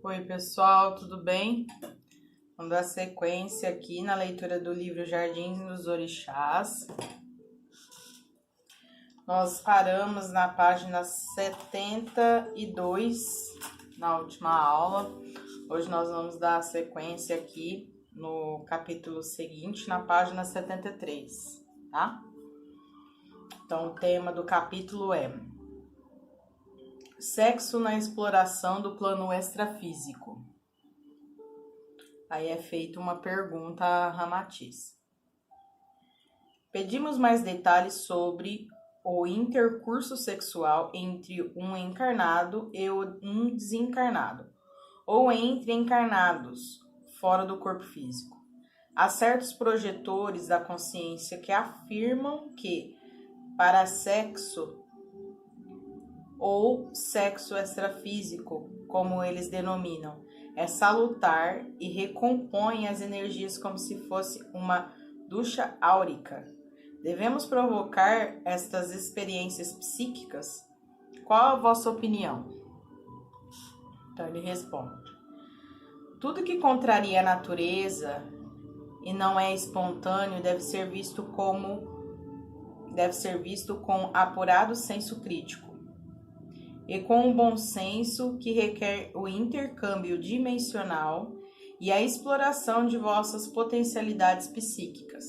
Oi, pessoal, tudo bem? Vamos dar sequência aqui na leitura do livro Jardins dos Orixás. Nós paramos na página 72 na última aula. Hoje nós vamos dar sequência aqui no capítulo seguinte, na página 73, tá? Então, o tema do capítulo é Sexo na exploração do plano extrafísico. Aí é feita uma pergunta a Ramatiz. Pedimos mais detalhes sobre o intercurso sexual entre um encarnado e um desencarnado, ou entre encarnados fora do corpo físico. Há certos projetores da consciência que afirmam que, para sexo ou sexo extrafísico, como eles denominam, é salutar e recompõe as energias como se fosse uma ducha áurica. Devemos provocar estas experiências psíquicas? Qual a vossa opinião? Então ele responde: tudo que contraria a natureza e não é espontâneo deve ser visto com apurado senso crítico e com o bom senso que requer o intercâmbio dimensional e a exploração de vossas potencialidades psíquicas.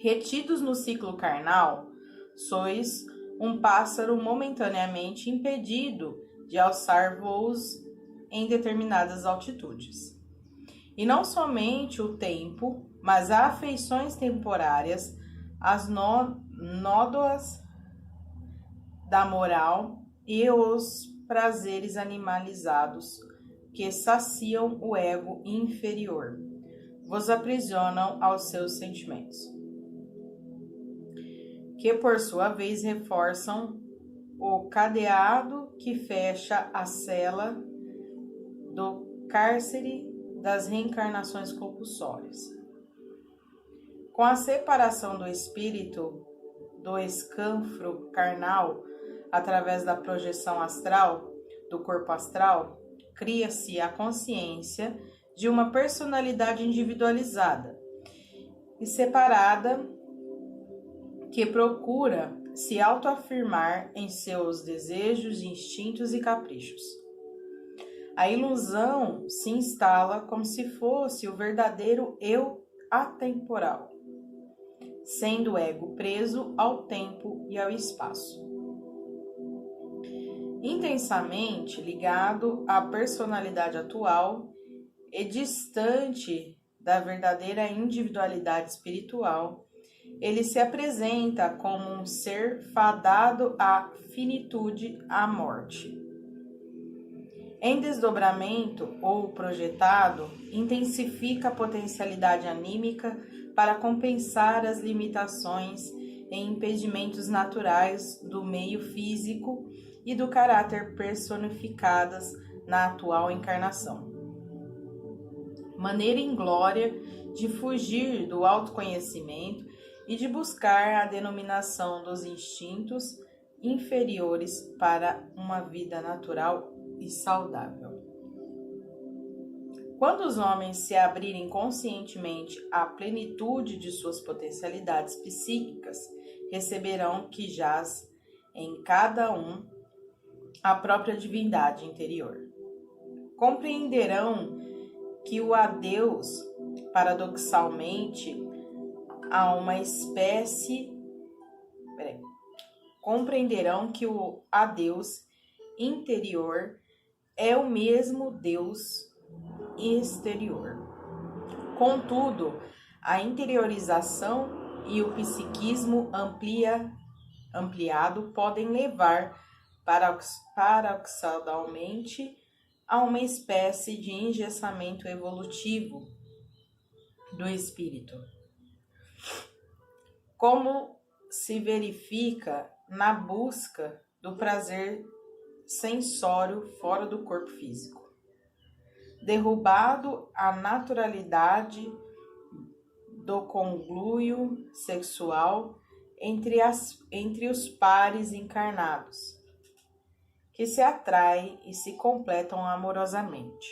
Retidos no ciclo carnal, sois um pássaro momentaneamente impedido de alçar voos em determinadas altitudes. E não somente o tempo, mas as afeições temporárias, as nódoas da moral e os prazeres animalizados que saciam o ego inferior, vos aprisionam aos seus sentimentos, que por sua vez reforçam o cadeado que fecha a cela do cárcere das reencarnações compulsórias. Com a separação do espírito do escanfro carnal, através da projeção astral, do corpo astral, cria-se a consciência de uma personalidade individualizada e separada que procura se autoafirmar em seus desejos, instintos e caprichos. A ilusão se instala como se fosse o verdadeiro eu atemporal, sendo o ego preso ao tempo e ao espaço. Intensamente ligado à personalidade atual e distante da verdadeira individualidade espiritual, ele se apresenta como um ser fadado à finitude, à morte. Em desdobramento ou projetado, intensifica a potencialidade anímica para compensar as limitações e impedimentos naturais do meio físico e do caráter personificadas na atual encarnação. Maneira inglória de fugir do autoconhecimento e de buscar a denominação dos instintos inferiores para uma vida natural e saudável. Quando os homens se abrirem conscientemente à plenitude de suas potencialidades psíquicas, receberão que jaz em cada um a própria divindade interior. Compreenderão que o adeus, paradoxalmente, a uma espécie... Compreenderão que o adeus interior é o mesmo Deus exterior. Contudo, a interiorização e o psiquismo ampliado podem levar paradoxalmente a uma espécie de engessamento evolutivo do espírito, como se verifica na busca do prazer sensório fora do corpo físico. Derrubado a naturalidade do conluio sexual entre os pares encarnados, que se atraem e se completam amorosamente.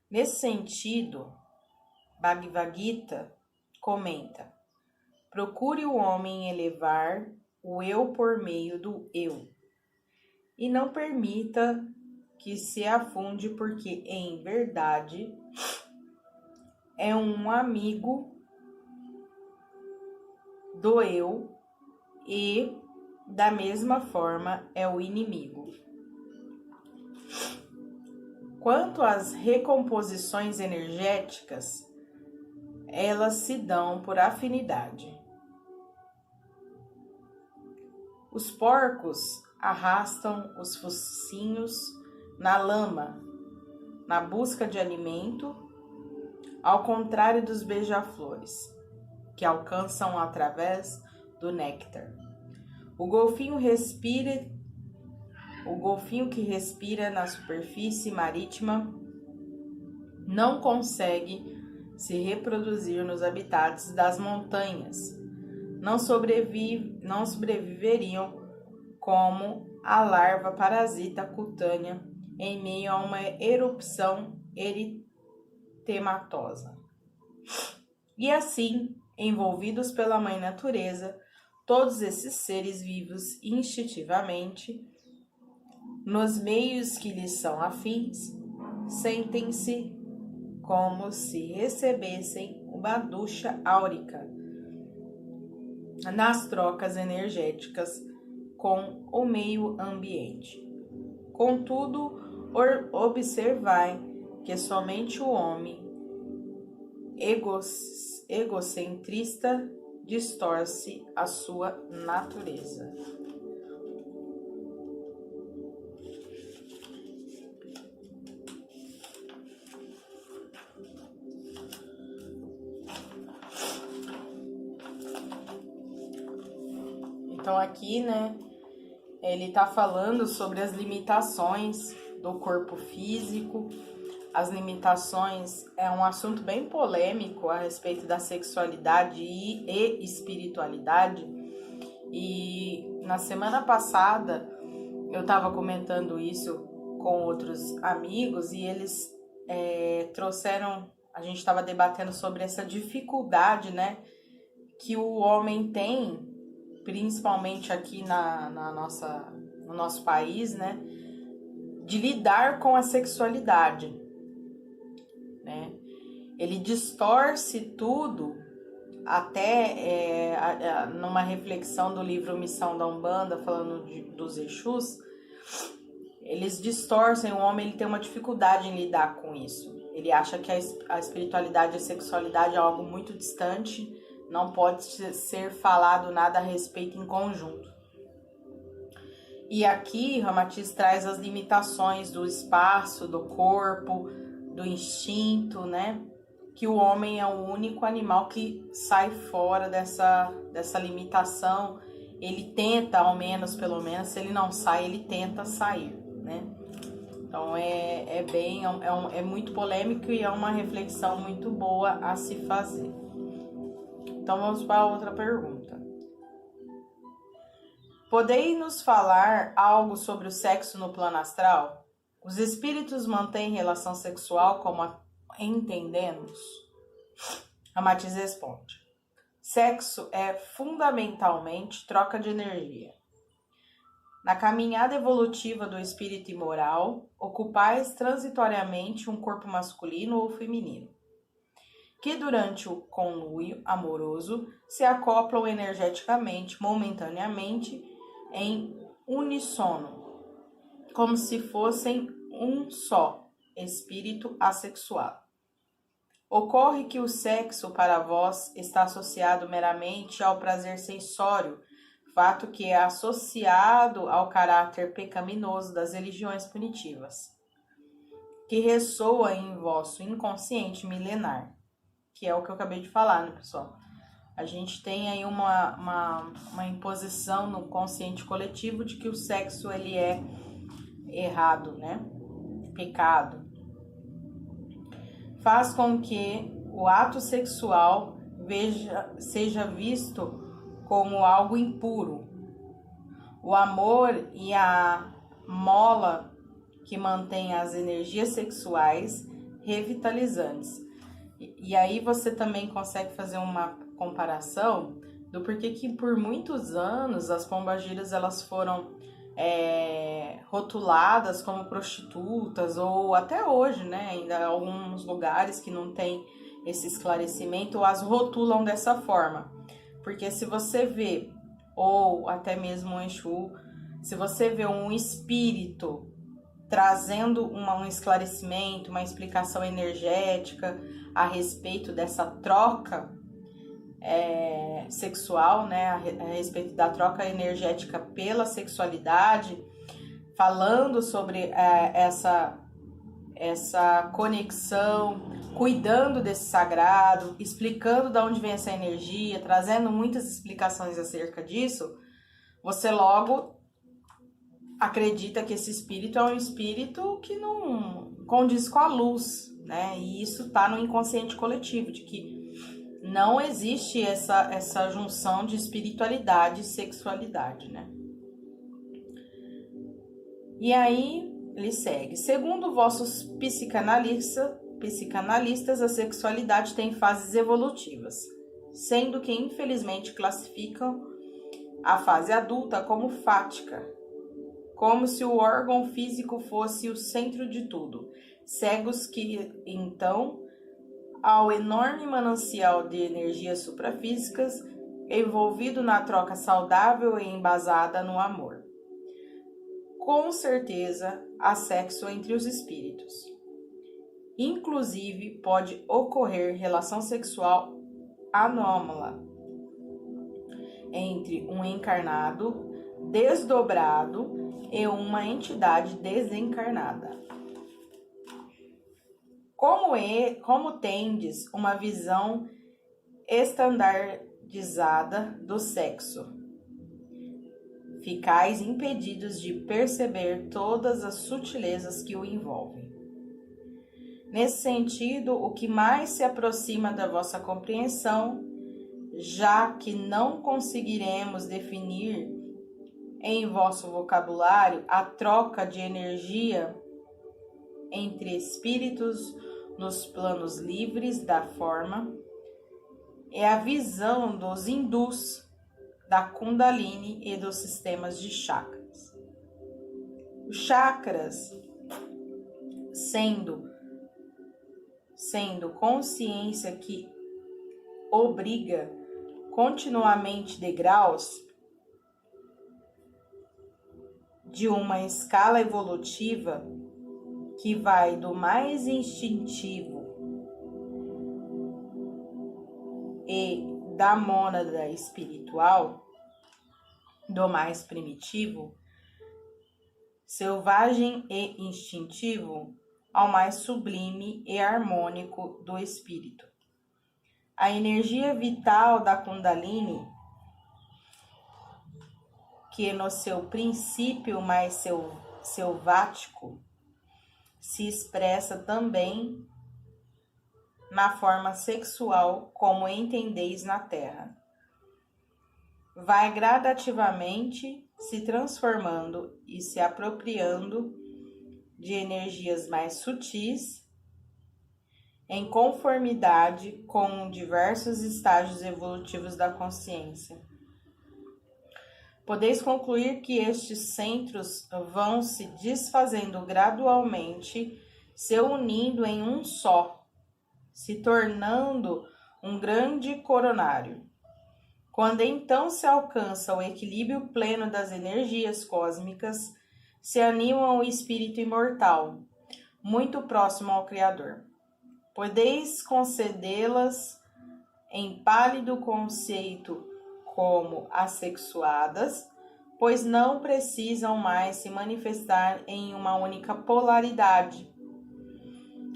Nesse sentido, Bhagavad Gita comenta: procure o homem elevar o eu por meio do eu, e não permita que se afunde, porque, em verdade, é um amigo do eu e, da mesma forma, é o inimigo. Quanto às recomposições energéticas, elas se dão por afinidade. Os porcos arrastam os focinhos na lama, na busca de alimento, ao contrário dos beija-flores, que alcançam através do néctar. O golfinho que respira na superfície marítima não consegue se reproduzir nos habitats das montanhas. Não sobreviveriam como a larva parasita cutânea em meio a uma erupção eritematosa. E assim, envolvidos pela mãe natureza, todos esses seres vivos instintivamente, nos meios que lhes são afins, sentem-se como se recebessem uma ducha áurica nas trocas energéticas com o meio ambiente. Contudo, observai que somente o homem egocentrista distorce a sua natureza. Então aqui, né, ele tá falando sobre as limitações do corpo físico. As limitações é um assunto bem polêmico a respeito da sexualidade e espiritualidade. E na semana passada eu estava comentando isso com outros amigos e eles trouxeram, a gente estava debatendo sobre essa dificuldade, né, que o homem tem, principalmente aqui no nosso país, né, de lidar com a sexualidade, né? Ele distorce tudo, até numa reflexão do livro Missão da Umbanda, falando dos Exus, eles distorcem, o homem ele tem uma dificuldade em lidar com isso. Ele acha que a espiritualidade e a sexualidade é algo muito distante, não pode ser falado nada a respeito em conjunto. E aqui Ramatiz traz as limitações do espaço, do corpo, do instinto, né? Que o homem é o único animal que sai fora dessa limitação. Ele tenta, pelo menos, se ele não sai, ele tenta sair, né? Então é muito polêmico e é uma reflexão muito boa a se fazer. Então vamos para a outra pergunta. Podeis nos falar algo sobre o sexo no plano astral? Os espíritos mantêm relação sexual como a entendemos? Ramatiz responde: sexo é fundamentalmente troca de energia. Na caminhada evolutiva do espírito imoral, ocupais transitoriamente um corpo masculino ou feminino, que durante o conluio amoroso se acoplam energeticamente, momentaneamente, em uníssono, como se fossem um só espírito assexuado. Ocorre que o sexo para vós está associado meramente ao prazer sensório, fato que é associado ao caráter pecaminoso das religiões punitivas, que ressoa em vosso inconsciente milenar, que é o que eu acabei de falar, né, pessoal? A gente tem aí uma imposição no consciente coletivo de que o sexo ele é errado, né? Pecado. Faz com que o ato seja visto como algo impuro. o amor e a mola que mantém as energias sexuais revitalizantes. E aí você também consegue fazer uma comparação do porquê que por muitos anos as pombagiras elas foram rotuladas como prostitutas, ou até hoje, né, ainda alguns lugares que não tem esse esclarecimento as rotulam dessa forma. Porque se você vê, ou até mesmo um Exu, se você vê um espírito trazendo um esclarecimento, uma explicação energética a respeito dessa troca sexual, né, a respeito da troca energética pela sexualidade, falando sobre essa conexão, cuidando desse sagrado, explicando de onde vem essa energia, trazendo muitas explicações acerca disso, você logo acredita que esse espírito é um espírito que não condiz com a luz, né? E isso está no inconsciente coletivo, de que não existe essa junção de espiritualidade e sexualidade, né? E aí ele segue. Segundo vossos psicanalistas, a sexualidade tem fases evolutivas, sendo que infelizmente classificam a fase adulta como fática, como se o órgão físico fosse o centro de tudo, cegos que, então, ao enorme manancial de energias suprafísicas, envolvido na troca saudável e embasada no amor. Com certeza, há sexo entre os espíritos. Inclusive, pode ocorrer relação sexual anômala entre um encarnado desdobrado e uma entidade desencarnada. Como tendes uma visão estandardizada do sexo, ficais impedidos de perceber todas as sutilezas que o envolvem. Nesse sentido, o que mais se aproxima da vossa compreensão, já que não conseguiremos definir em vosso vocabulário a troca de energia entre espíritos nos planos livres da forma, é a visão dos hindus da Kundalini e dos sistemas de chakras. Os chakras, sendo consciência que obriga continuamente degraus de uma escala evolutiva que vai do mais instintivo e da mônada espiritual, do mais primitivo, selvagem e instintivo, ao mais sublime e harmônico do espírito. A energia vital da Kundalini, que no seu princípio mais selvático, se expressa também na forma sexual, como entendeis na Terra. Vai gradativamente se transformando e se apropriando de energias mais sutis, em conformidade com diversos estágios evolutivos da consciência. Podeis concluir que estes centros vão se desfazendo gradualmente, se unindo em um só, se tornando um grande coronário. Quando então se alcança o equilíbrio pleno das energias cósmicas, se anima o espírito imortal, muito próximo ao Criador. Podeis concedê-las em pálido conceito como assexuadas, pois não precisam mais se manifestar em uma única polaridade,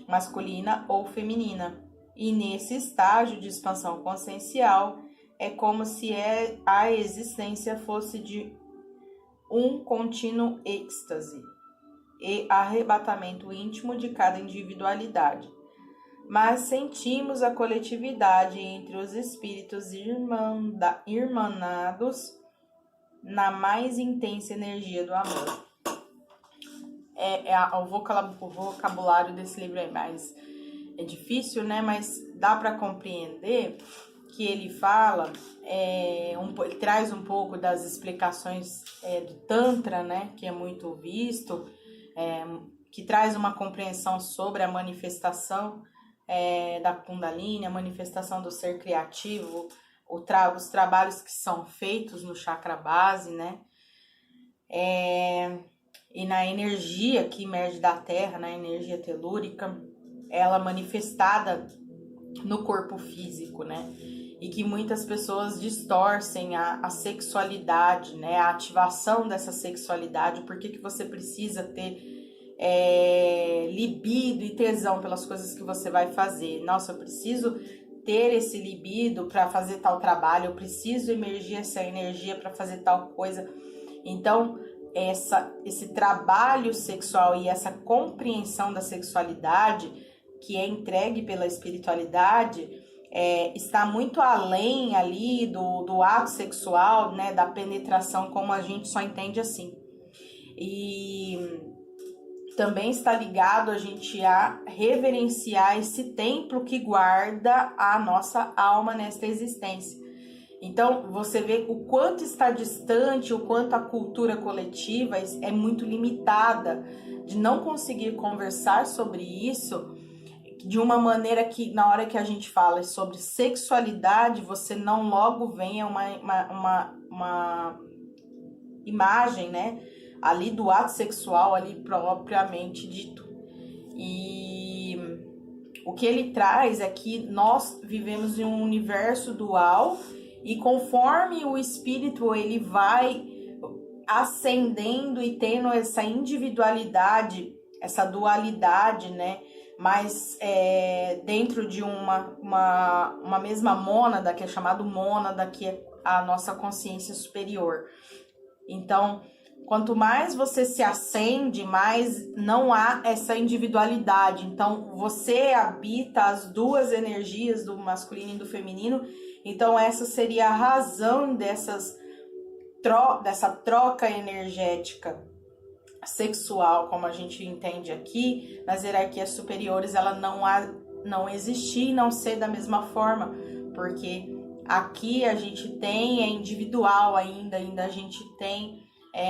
masculina ou feminina. E nesse estágio de expansão consciencial, é como se a existência fosse de um contínuo êxtase e arrebatamento íntimo de cada individualidade. Mas sentimos a coletividade entre os espíritos irmanados na mais intensa energia do amor. O vocabulário desse livro é mais difícil, né? Mas dá para compreender que ele fala, ele traz um pouco das explicações do Tantra, né? Que é muito visto, que traz uma compreensão sobre a manifestação da Kundalini, a manifestação do ser criativo, os trabalhos que são feitos no chakra base, né? E na energia que emerge da Terra, na energia telúrica, ela manifestada no corpo físico, né? E que muitas pessoas distorcem a sexualidade, né? A ativação dessa sexualidade. Por que você precisa ter libido e tesão pelas coisas que você vai fazer? Nossa, eu preciso ter esse libido para fazer tal trabalho, eu preciso emergir essa energia para fazer tal coisa. Então, esse trabalho sexual e essa compreensão da sexualidade que é entregue pela espiritualidade está muito além ali do ato sexual, né, da penetração, como a gente só entende assim. E também está ligado a gente a reverenciar esse templo que guarda a nossa alma nesta existência. Então, você vê o quanto está distante, o quanto a cultura coletiva é muito limitada, de não conseguir conversar sobre isso de uma maneira que, na hora que a gente fala sobre sexualidade, você não logo venha uma imagem, né, ali do ato sexual, ali propriamente dito. E o que ele traz é que nós vivemos em um universo dual, e conforme o espírito ele vai ascendendo e tendo essa individualidade, essa dualidade, né? Mas dentro de uma mesma mônada, que é chamado mônada, que é a nossa consciência superior. Então, quanto mais você se acende, mais não há essa individualidade. Então, você habita as duas energias, do masculino e do feminino. Então, essa seria a razão dessa troca energética sexual, como a gente entende aqui, nas hierarquias superiores, ela não existir e não ser da mesma forma, porque aqui a gente tem, individual ainda a gente tem,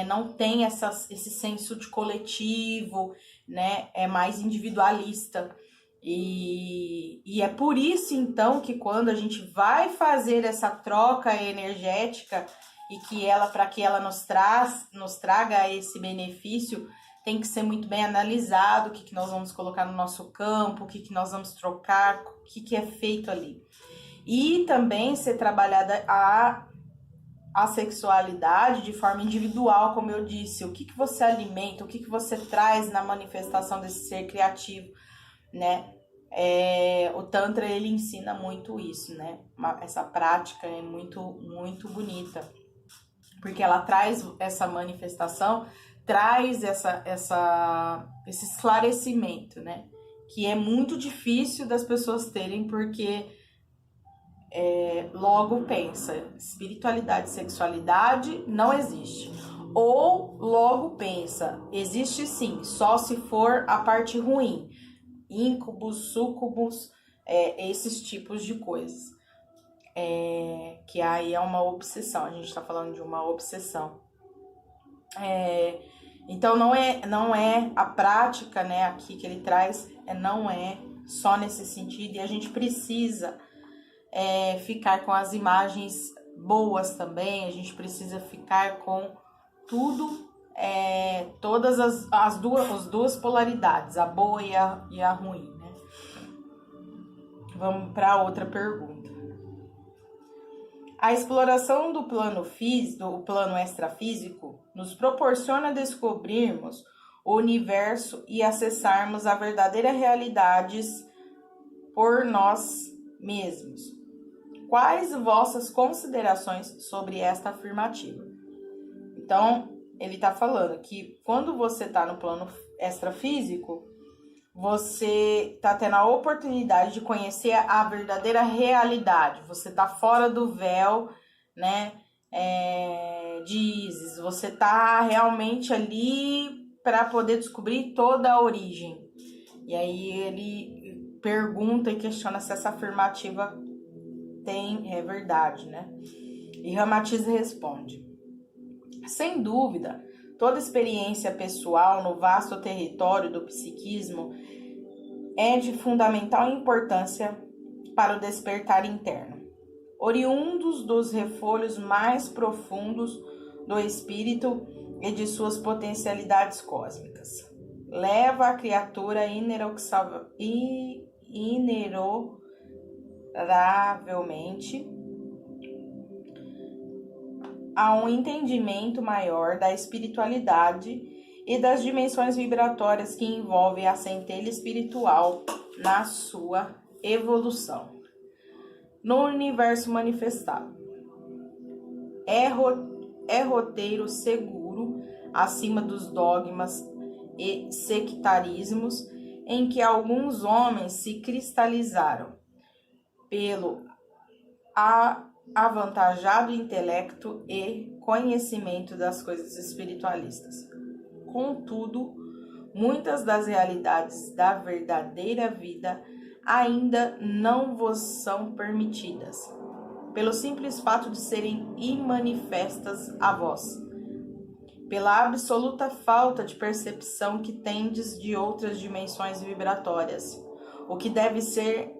não tem esse senso de coletivo, né? É mais individualista. E é por isso, então, que quando a gente vai fazer essa troca energética e para que ela nos traga esse benefício, tem que ser muito bem analisado o que nós vamos colocar no nosso campo, o que nós vamos trocar, o que é feito ali. E também ser trabalhada a sexualidade de forma individual, como eu disse, o que você alimenta, o que você traz na manifestação desse ser criativo, né? O Tantra, ele ensina muito isso, né? Essa prática é muito, muito bonita, porque ela traz essa manifestação, traz esse esclarecimento, né? Que é muito difícil das pessoas terem, porque logo pensa, espiritualidade e sexualidade não existe. Ou logo pensa, existe sim, só se for a parte ruim. Íncubos, súcubos, esses tipos de coisas. Que aí é uma obsessão, a gente está falando de uma obsessão. Então não é a prática, né, aqui que ele traz, não é só nesse sentido, e a gente precisa ficar com as imagens boas também, a gente precisa ficar com tudo, todas as duas polaridades, a boa e a ruim, né? Vamos para outra pergunta. A exploração do plano extrafísico nos proporciona descobrirmos o universo e acessarmos a verdadeira realidade por nós mesmos. Quais vossas considerações sobre esta afirmativa? Então, ele está falando que quando você está no plano extrafísico, você está tendo a oportunidade de conhecer a verdadeira realidade. Você está fora do véu, né? de Ísis. Você tá realmente ali para poder descobrir toda a origem. E aí ele pergunta e questiona se essa afirmativa é verdade, né? E Ramatiz responde: sem dúvida, toda experiência pessoal no vasto território do psiquismo é de fundamental importância para o despertar interno, oriundos dos refolhos mais profundos do espírito e de suas potencialidades cósmicas. Leva a criatura inexoravelmente a um entendimento maior da espiritualidade e das dimensões vibratórias que envolvem a centelha espiritual na sua evolução. No universo manifestado, é roteiro seguro acima dos dogmas e sectarismos em que alguns homens se cristalizaram pelo avantajado intelecto e conhecimento das coisas espiritualistas. Contudo, muitas das realidades da verdadeira vida ainda não vos são permitidas, pelo simples fato de serem imanifestas a vós, pela absoluta falta de percepção que tendes de outras dimensões vibratórias, o que deve ser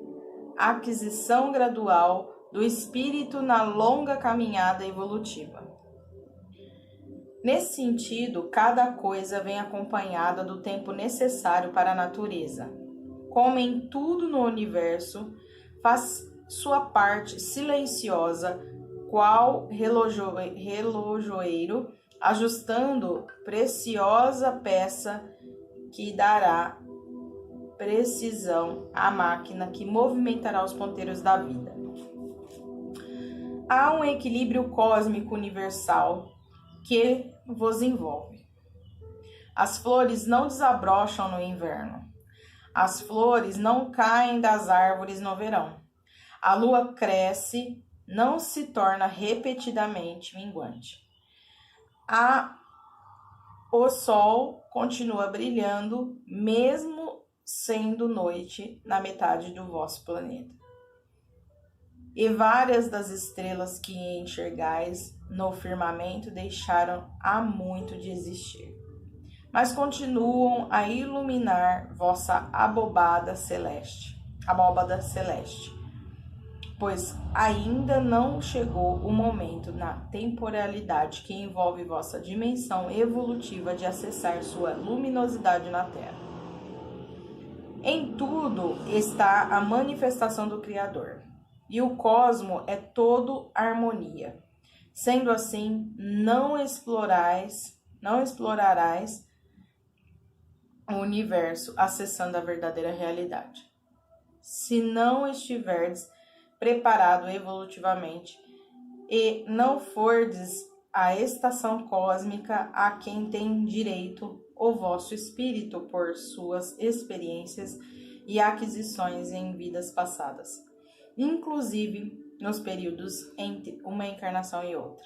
aquisição gradual do espírito na longa caminhada evolutiva. Nesse sentido, cada coisa vem acompanhada do tempo necessário para a natureza. Como em tudo no universo, faz sua parte silenciosa, qual relojoeiro, ajustando preciosa peça que dará precisão à máquina que movimentará os ponteiros da vida. Há um equilíbrio cósmico universal que vos envolve. As flores não desabrocham no inverno. As flores não caem das árvores no verão. A lua cresce, não se torna repetidamente minguante. O sol continua brilhando, mesmo sendo noite na metade do vosso planeta. E várias das estrelas que enxergais no firmamento deixaram há muito de existir, mas continuam a iluminar vossa abóbada celeste, pois ainda não chegou o momento na temporalidade que envolve vossa dimensão evolutiva de acessar sua luminosidade na Terra. Em tudo está a manifestação do Criador, e o cosmo é todo harmonia. Sendo assim, não explorarás o universo acessando a verdadeira realidade. Se não estiverdes preparado evolutivamente e não fordes a estação cósmica a quem tem direito o vosso espírito por suas experiências e aquisições em vidas passadas, inclusive nos períodos entre uma encarnação e outra.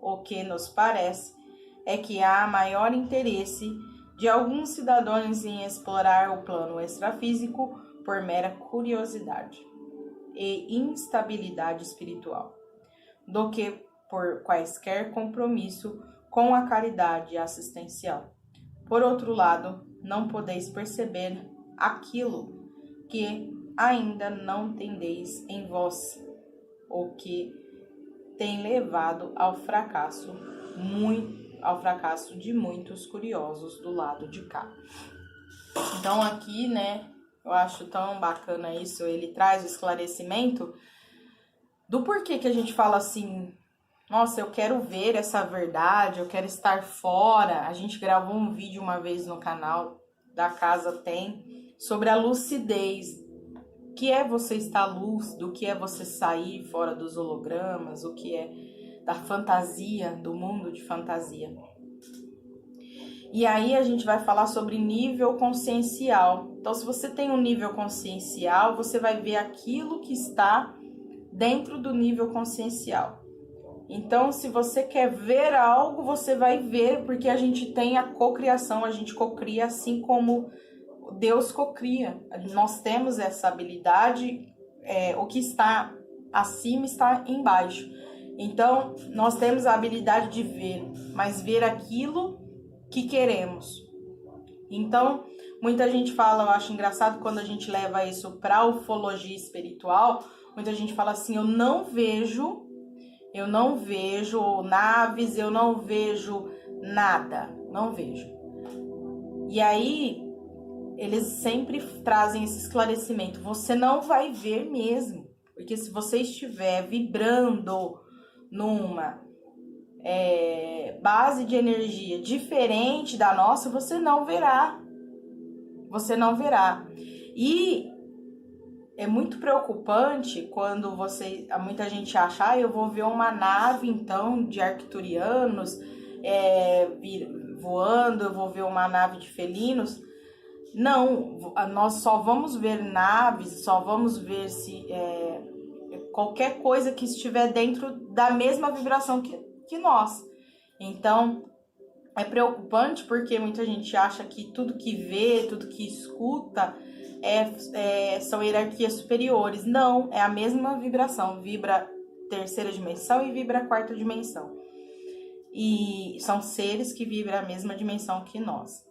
O que nos parece é que há maior interesse de alguns cidadãos em explorar o plano extrafísico por mera curiosidade e instabilidade espiritual, do que por quaisquer compromisso com a caridade assistencial. Por outro lado, não podeis perceber aquilo que ainda não tendeis em vós, o que tem levado ao fracasso de muitos curiosos do lado de cá. Então aqui, né, eu acho tão bacana isso, ele traz o esclarecimento do porquê que a gente fala assim, nossa, eu quero ver essa verdade, eu quero estar fora. A gente gravou um vídeo uma vez no canal da Casa Tem sobre a lucidez, o que é você estar lúcido, o que é você sair fora dos hologramas, o que é da fantasia, do mundo de fantasia. E aí a gente vai falar sobre nível consciencial. Então, se você tem um nível consciencial, você vai ver aquilo que está dentro do nível consciencial. Então, se você quer ver algo, você vai ver, porque a gente tem a cocriação, a gente cocria assim como Deus cocria. Nós temos essa habilidade, o que está acima está embaixo. Então, nós temos a habilidade de ver, mas ver aquilo que queremos. Então, muita gente fala, eu acho engraçado quando a gente leva isso para a ufologia espiritual, muita gente fala assim, eu não vejo naves, eu não vejo nada, não vejo. E aí, eles sempre trazem esse esclarecimento, você não vai ver mesmo, porque se você estiver vibrando numa base de energia diferente da nossa, você não verá. Você não verá. E é muito preocupante quando muita gente acha, eu vou ver uma nave então de arcturianos voando, eu vou ver uma nave de felinos. Não, nós só vamos ver naves, só vamos ver qualquer coisa que estiver dentro da mesma vibração que nós. Então, é preocupante porque muita gente acha que tudo que vê, tudo que escuta são hierarquias superiores. Não, é a mesma vibração. Vibra terceira dimensão e vibra quarta dimensão. E são seres que vibram a mesma dimensão que nós.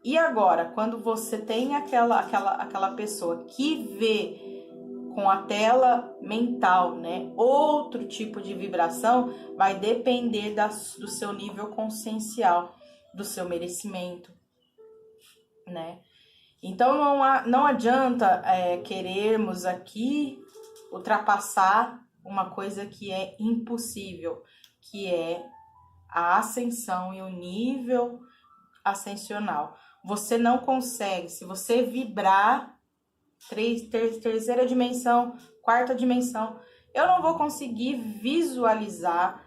E agora, quando você tem aquela pessoa que vê com a tela mental, né, outro tipo de vibração, vai depender do seu nível consciencial, do seu merecimento, né? Então não adianta querermos aqui ultrapassar uma coisa que é impossível, que é a ascensão e o nível ascensional. Você não consegue, se você vibrar terceira dimensão, quarta dimensão, eu não vou conseguir visualizar,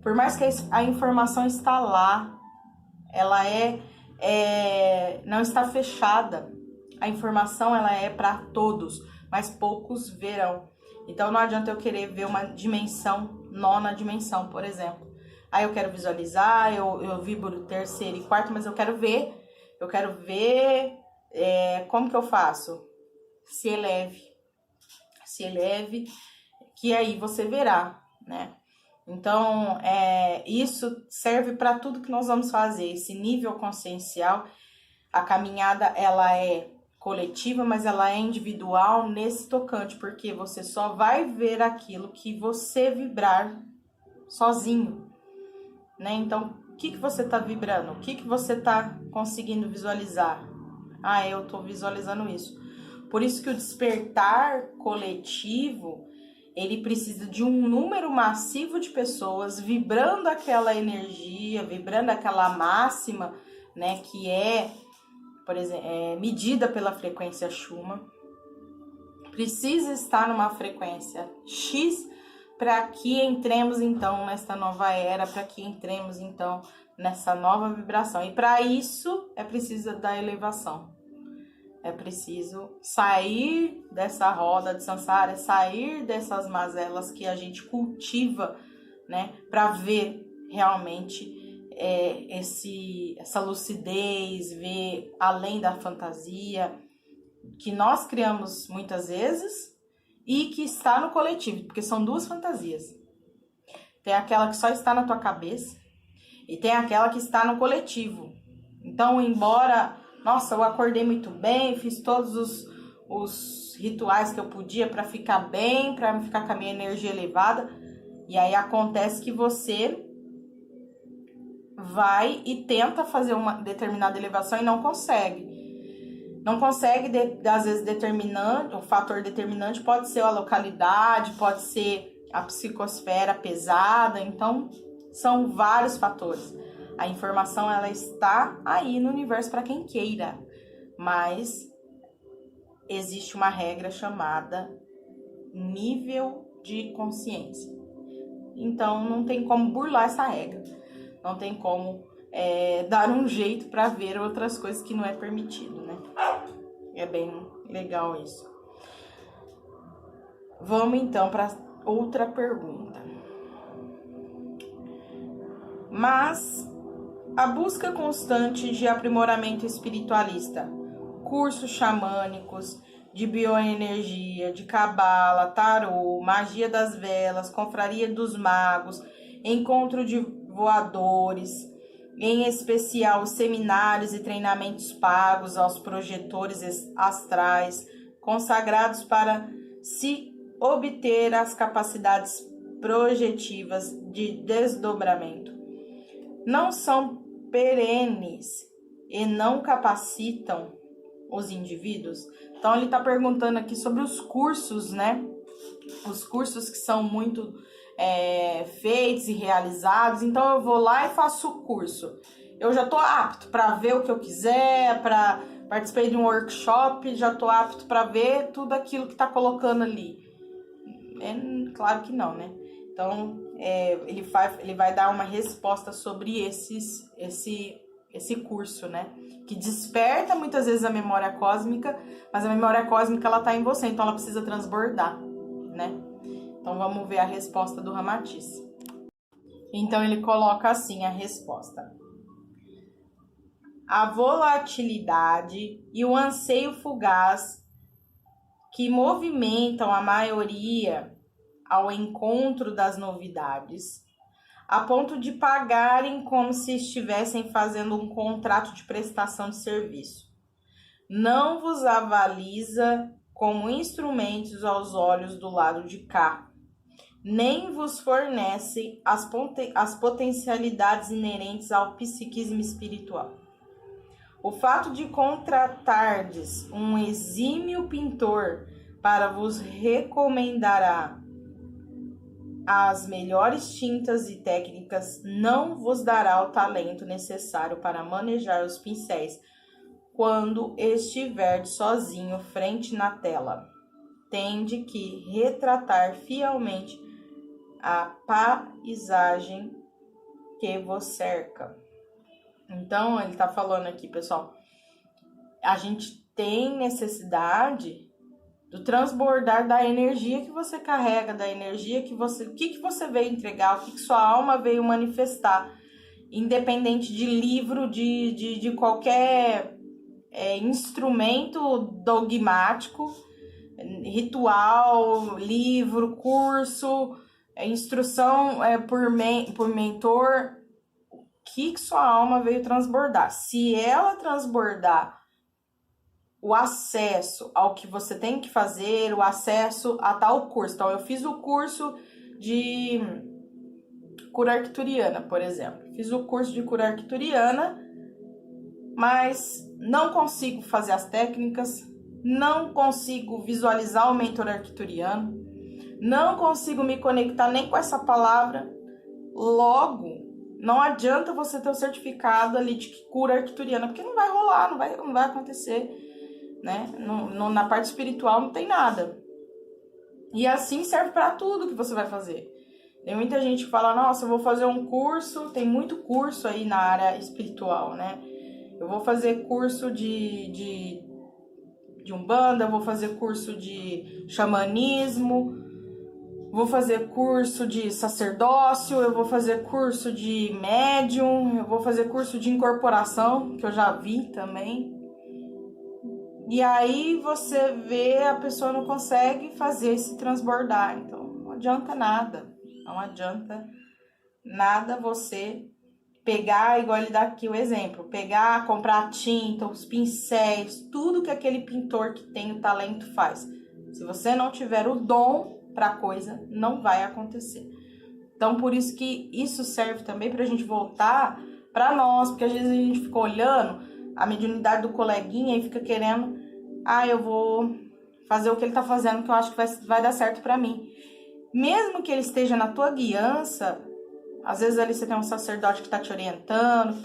por mais que a informação está lá, ela não está fechada. A informação ela é para todos, mas poucos verão. Então não adianta eu querer ver uma dimensão, nona dimensão, por exemplo. Aí eu quero visualizar, eu vibro terceira e quarta, mas eu quero ver como que eu faço? Se eleve, que aí você verá, né? Então, isso serve para tudo que nós vamos fazer. Esse nível consciencial, a caminhada, ela é coletiva, mas ela é individual nesse tocante, porque você só vai ver aquilo que você vibrar sozinho, né? Então, o que você está vibrando? O que você está conseguindo visualizar? Eu estou visualizando isso. Por isso que o despertar coletivo, ele precisa de um número massivo de pessoas vibrando aquela energia, vibrando aquela máxima, né, que por exemplo, medida pela frequência Schumann. Precisa estar numa frequência X para que entremos então nesta nova era, para que entremos então nessa nova vibração. E para isso é preciso da elevação. É preciso sair dessa roda de samsara, sair dessas mazelas que a gente cultiva, né, para ver realmente essa lucidez, ver além da fantasia que nós criamos muitas vezes e que está no coletivo, porque são duas fantasias. Tem aquela que só está na tua cabeça e tem aquela que está no coletivo. Então, embora, nossa, eu acordei muito bem, fiz todos os rituais que eu podia para ficar bem, para ficar com a minha energia elevada, e aí acontece que você vai e tenta fazer uma determinada elevação e não consegue. Não consegue, às vezes, o fator determinante pode ser a localidade, pode ser a psicosfera pesada, então são vários fatores. A informação ela está aí no universo para quem queira, mas existe uma regra chamada nível de consciência. Então não tem como burlar essa regra, não tem como dar um jeito para ver outras coisas que não é permitido, né? É bem legal isso. Vamos então para outra pergunta. mas a busca constante de aprimoramento espiritualista, cursos xamânicos, de bioenergia, de cabala, tarô, magia das velas, confraria dos magos, encontro de voadores, em especial seminários e treinamentos pagos aos projetores astrais, consagrados para se obter as capacidades projetivas de desdobramento. Não são perenes e não capacitam os indivíduos. Então ele está perguntando aqui sobre os cursos, né? Os cursos que são muito feitos e realizados. Então eu vou lá e faço o curso. Eu já estou apto para ver o que eu quiser, para participar de um workshop, já estou apto para ver tudo aquilo que está colocando ali. Claro que não, né? Então ele vai dar uma resposta sobre esse curso, né? Que desperta muitas vezes a memória cósmica, mas a memória cósmica ela tá em você, então ela precisa transbordar, né? Então vamos ver a resposta do Ramatiz. Então ele coloca assim a resposta: a volatilidade e o anseio fugaz que movimentam a maioria ao encontro das novidades, a ponto de pagarem como se estivessem fazendo um contrato de prestação de serviço, não vos avaliza como instrumentos aos olhos do lado de cá, nem vos fornece as potencialidades inerentes ao psiquismo espiritual. O fato de contratardes um exímio pintor para vos recomendar as melhores tintas e técnicas não vos dará o talento necessário para manejar os pincéis quando estiver sozinho frente na tela. Tende que retratar fielmente a paisagem que vos cerca. Então, ele está falando aqui, pessoal, a gente tem necessidade do transbordar da energia que você carrega, da energia que você... O que você veio entregar, o que sua alma veio manifestar, independente de livro, de qualquer instrumento dogmático, ritual, livro, curso, instrução por mentor, o que sua alma veio transbordar. Se ela transbordar o acesso ao que você tem que fazer, o acesso a tal curso. Então, eu fiz o curso de cura arcturiana, por exemplo. Fiz o curso de cura arcturiana, mas não consigo fazer as técnicas, não consigo visualizar o mentor arcturiano, não consigo me conectar nem com essa palavra. Logo, não adianta você ter o certificado ali de cura arcturiana, porque não vai rolar, não vai acontecer, né? Na parte espiritual não tem nada. E assim serve para tudo que você vai fazer. Tem muita gente que fala, nossa, eu vou fazer um curso, tem muito curso aí na área espiritual, né? Eu vou fazer curso de Umbanda, eu vou fazer curso de xamanismo, vou fazer curso de sacerdócio, eu vou fazer curso de médium, eu vou fazer curso de incorporação, que eu já vi também. E aí você vê, a pessoa não consegue fazer se transbordar. Então, não adianta nada. Não adianta nada você pegar, igual ele dá aqui o exemplo, pegar, comprar tinta, os pincéis, tudo que aquele pintor que tem o talento faz. Se você não tiver o dom para a coisa, não vai acontecer. Então, por isso que isso serve também para a gente voltar para nós, porque às vezes a gente fica olhando a mediunidade do coleguinha e fica querendo, eu vou fazer o que ele tá fazendo, que eu acho que vai dar certo para mim. Mesmo que ele esteja na tua guiança, às vezes ali você tem um sacerdote que tá te orientando,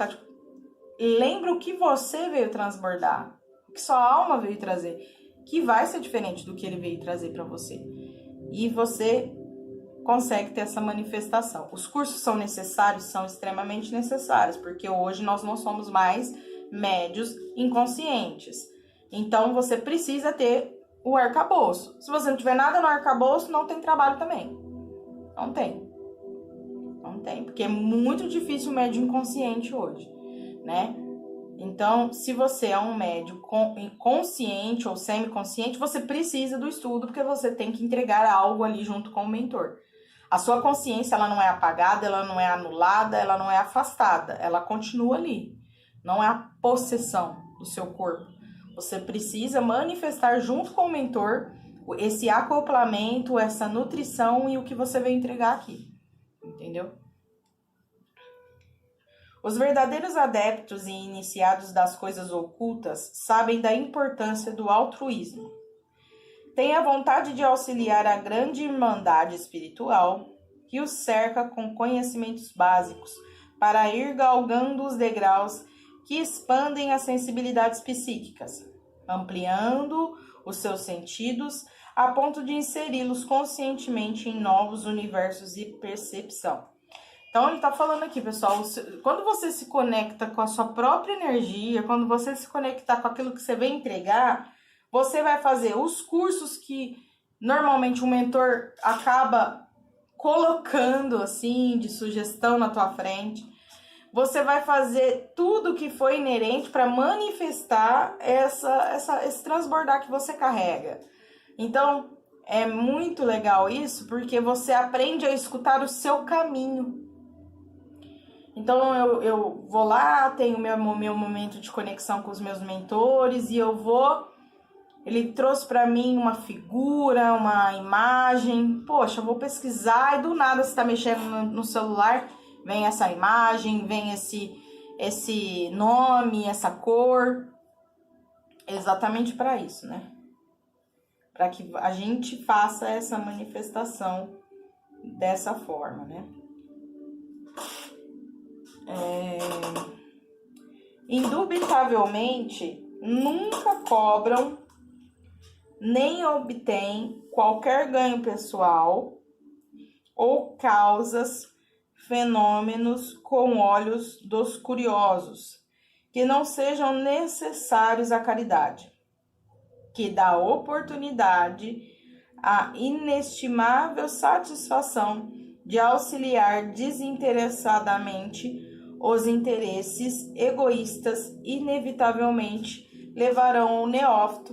lembra o que você veio transbordar, o que sua alma veio trazer, que vai ser diferente do que ele veio trazer para você. E você consegue ter essa manifestação. Os cursos são necessários? São extremamente necessários, porque hoje nós não somos mais médios inconscientes. Então, você precisa ter o arcabouço. Se você não tiver nada no arcabouço, não tem trabalho também. Não tem. tem, porque é muito difícil o médium inconsciente hoje, né? Então, se você é um médium consciente ou semiconsciente, você precisa do estudo, porque você tem que entregar algo ali junto com o mentor. A sua consciência, ela não é apagada, ela não é anulada, ela não é afastada, ela continua ali. Não é a possessão do seu corpo. Você precisa manifestar junto com o mentor esse acoplamento, essa nutrição e o que você vai entregar aqui. Entendeu? Os verdadeiros adeptos e iniciados das coisas ocultas sabem da importância do altruísmo. Têm a vontade de auxiliar a grande irmandade espiritual que os cerca com conhecimentos básicos para ir galgando os degraus que expandem as sensibilidades psíquicas, ampliando os seus sentidos a ponto de inseri-los conscientemente em novos universos de percepção. Então, ele está falando aqui, pessoal, quando você se conecta com a sua própria energia, quando você se conectar com aquilo que você vem entregar, você vai fazer os cursos que normalmente o mentor acaba colocando, assim, de sugestão na tua frente. Você vai fazer tudo que foi inerente para manifestar esse transbordar que você carrega. Então, é muito legal isso, porque você aprende a escutar o seu caminho. Então, eu vou lá, tenho meu momento de conexão com os meus mentores e eu vou... Ele trouxe para mim uma figura, uma imagem. Poxa, eu vou pesquisar e do nada você está mexendo no celular, vem essa imagem, vem esse nome, essa cor. Exatamente para isso, né? Para que a gente faça essa manifestação dessa forma, né? Indubitavelmente, nunca cobram nem obtêm qualquer ganho pessoal ou causas fenômenos com olhos dos curiosos, que não sejam necessários à caridade, que dá oportunidade à inestimável satisfação de auxiliar desinteressadamente os interesses egoístas, inevitavelmente levarão o neófito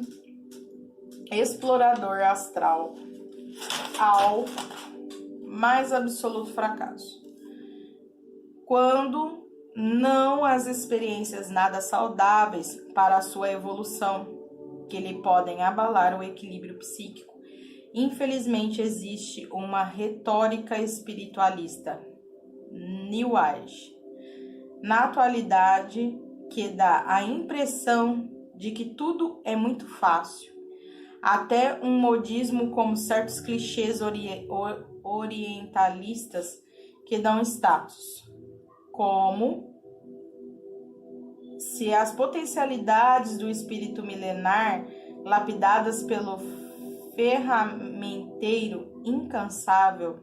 explorador astral ao mais absoluto fracasso. Quando não as experiências nada saudáveis para a sua evolução, que lhe podem abalar o equilíbrio psíquico. Infelizmente, existe uma retórica espiritualista, New Age, na atualidade, que dá a impressão de que tudo é muito fácil. Até um modismo como certos clichês orientalistas que dão status, como se as potencialidades do espírito milenar, lapidadas pelo ferramenteiro incansável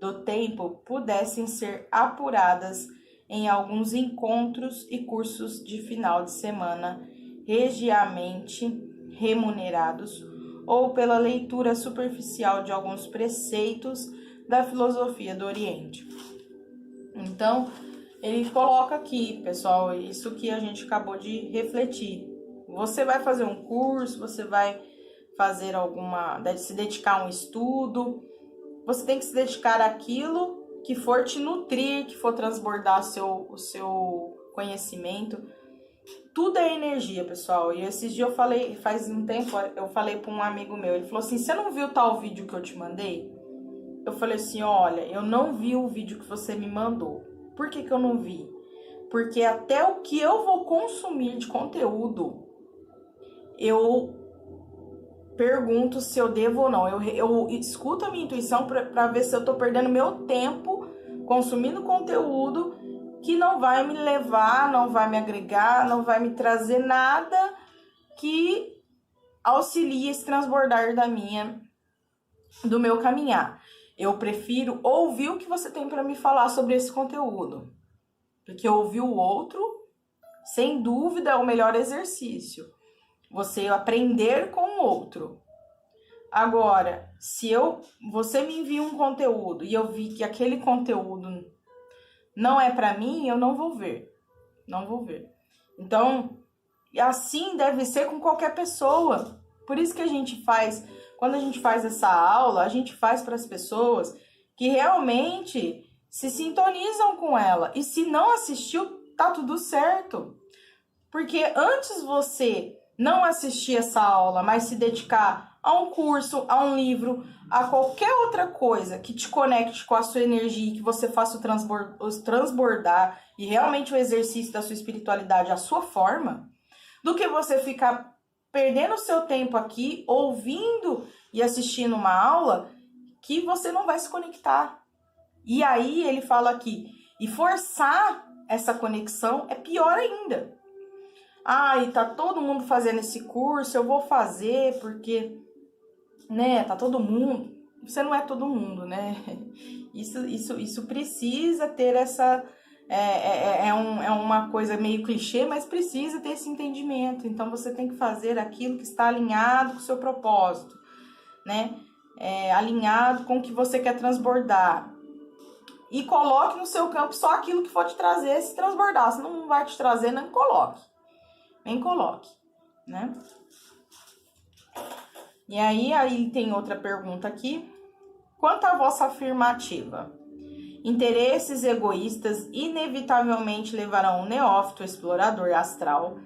do tempo, pudessem ser apuradas em alguns encontros e cursos de final de semana regiamente remunerados, ou pela leitura superficial de alguns preceitos da filosofia do Oriente. Então, ele coloca aqui, pessoal, isso que a gente acabou de refletir. Você vai fazer um curso, você vai fazer se dedicar a um estudo, você tem que se dedicar àquilo que for te nutrir, que for transbordar o seu conhecimento. Tudo é energia, pessoal. E esses dias eu falei, faz um tempo, eu falei para um amigo meu, ele falou assim, você não viu tal vídeo que eu te mandei? Eu falei assim, olha, eu não vi o vídeo que você me mandou. Por que eu não vi? Porque até o que eu vou consumir de conteúdo, eu pergunto se eu devo ou não. Eu escuto a minha intuição para ver se eu tô perdendo meu tempo consumindo conteúdo que não vai me levar, não vai me agregar, não vai me trazer nada que auxilie esse transbordar do meu caminhar. Eu prefiro ouvir o que você tem para me falar sobre esse conteúdo. Porque ouvir o outro, sem dúvida, é o melhor exercício. Você aprender com o outro. Agora, se você me envia um conteúdo e eu vi que aquele conteúdo não é para mim, eu não vou ver. Não vou ver. Então, assim deve ser com qualquer pessoa. Por isso que a gente faz, quando a gente faz essa aula, a gente faz para as pessoas que realmente se sintonizam com ela. E se não assistiu, tá tudo certo. Porque antes você não assistir essa aula, mas se dedicar a um curso, a um livro, a qualquer outra coisa que te conecte com a sua energia, que você faça o transbordar e realmente o exercício da sua espiritualidade à sua forma, do que você ficar perdendo o seu tempo aqui, ouvindo e assistindo uma aula que você não vai se conectar. E aí ele fala aqui, e forçar essa conexão é pior ainda. Ai, tá todo mundo fazendo esse curso, eu vou fazer porque, né, tá todo mundo. Você não é todo mundo, né? Isso precisa ter essa... É uma coisa meio clichê, mas precisa ter esse entendimento. Então, você tem que fazer aquilo que está alinhado com o seu propósito, né? Alinhado com o que você quer transbordar. E coloque no seu campo só aquilo que for te trazer se transbordar. Se não vai te trazer, nem coloque. Nem coloque, né? E aí tem outra pergunta aqui. Quanto à vossa afirmativa, interesses egoístas inevitavelmente levarão o neófito explorador astral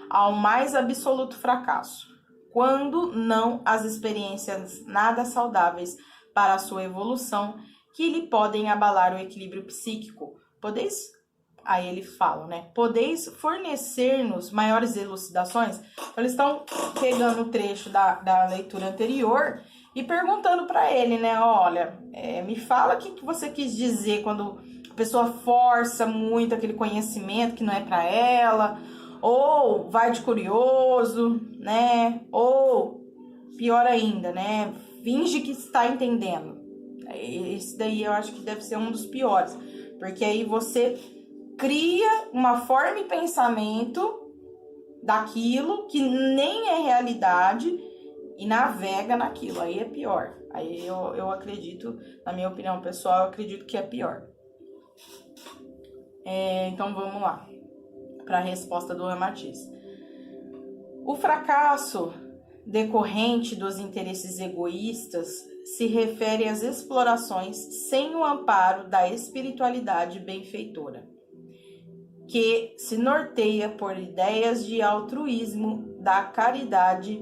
ao mais absoluto fracasso, quando não as experiências nada saudáveis para a sua evolução que lhe podem abalar o equilíbrio psíquico. Aí ele fala, né? Podeis fornecer-nos maiores elucidações? Eles estão pegando o trecho da leitura anterior e perguntando para ele, né? Olha, me fala o que você quis dizer quando a pessoa força muito aquele conhecimento que não é para ela, ou vai de curioso, né? Ou, pior ainda, né? Finge que está entendendo. Esse daí eu acho que deve ser um dos piores, porque aí você cria uma forma de pensamento daquilo que nem é realidade e navega naquilo. Aí é pior. Aí eu acredito, na minha opinião pessoal, eu acredito que é pior. Então vamos lá para a resposta do Ramatiz. O fracasso decorrente dos interesses egoístas se refere às explorações sem o amparo da espiritualidade benfeitora, que se norteia por ideias de altruísmo, da caridade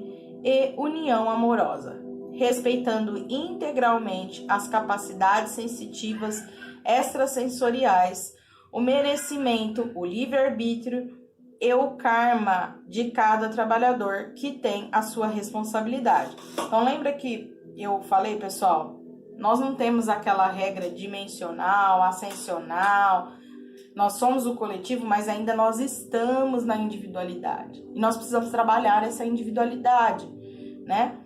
e união amorosa, respeitando integralmente as capacidades sensitivas extrasensoriais, o merecimento, o livre-arbítrio e o karma de cada trabalhador que tem a sua responsabilidade. Então lembra que eu falei, pessoal, nós não temos aquela regra dimensional, ascensional. Nós somos o coletivo, mas ainda nós estamos na individualidade. E nós precisamos trabalhar essa individualidade, né?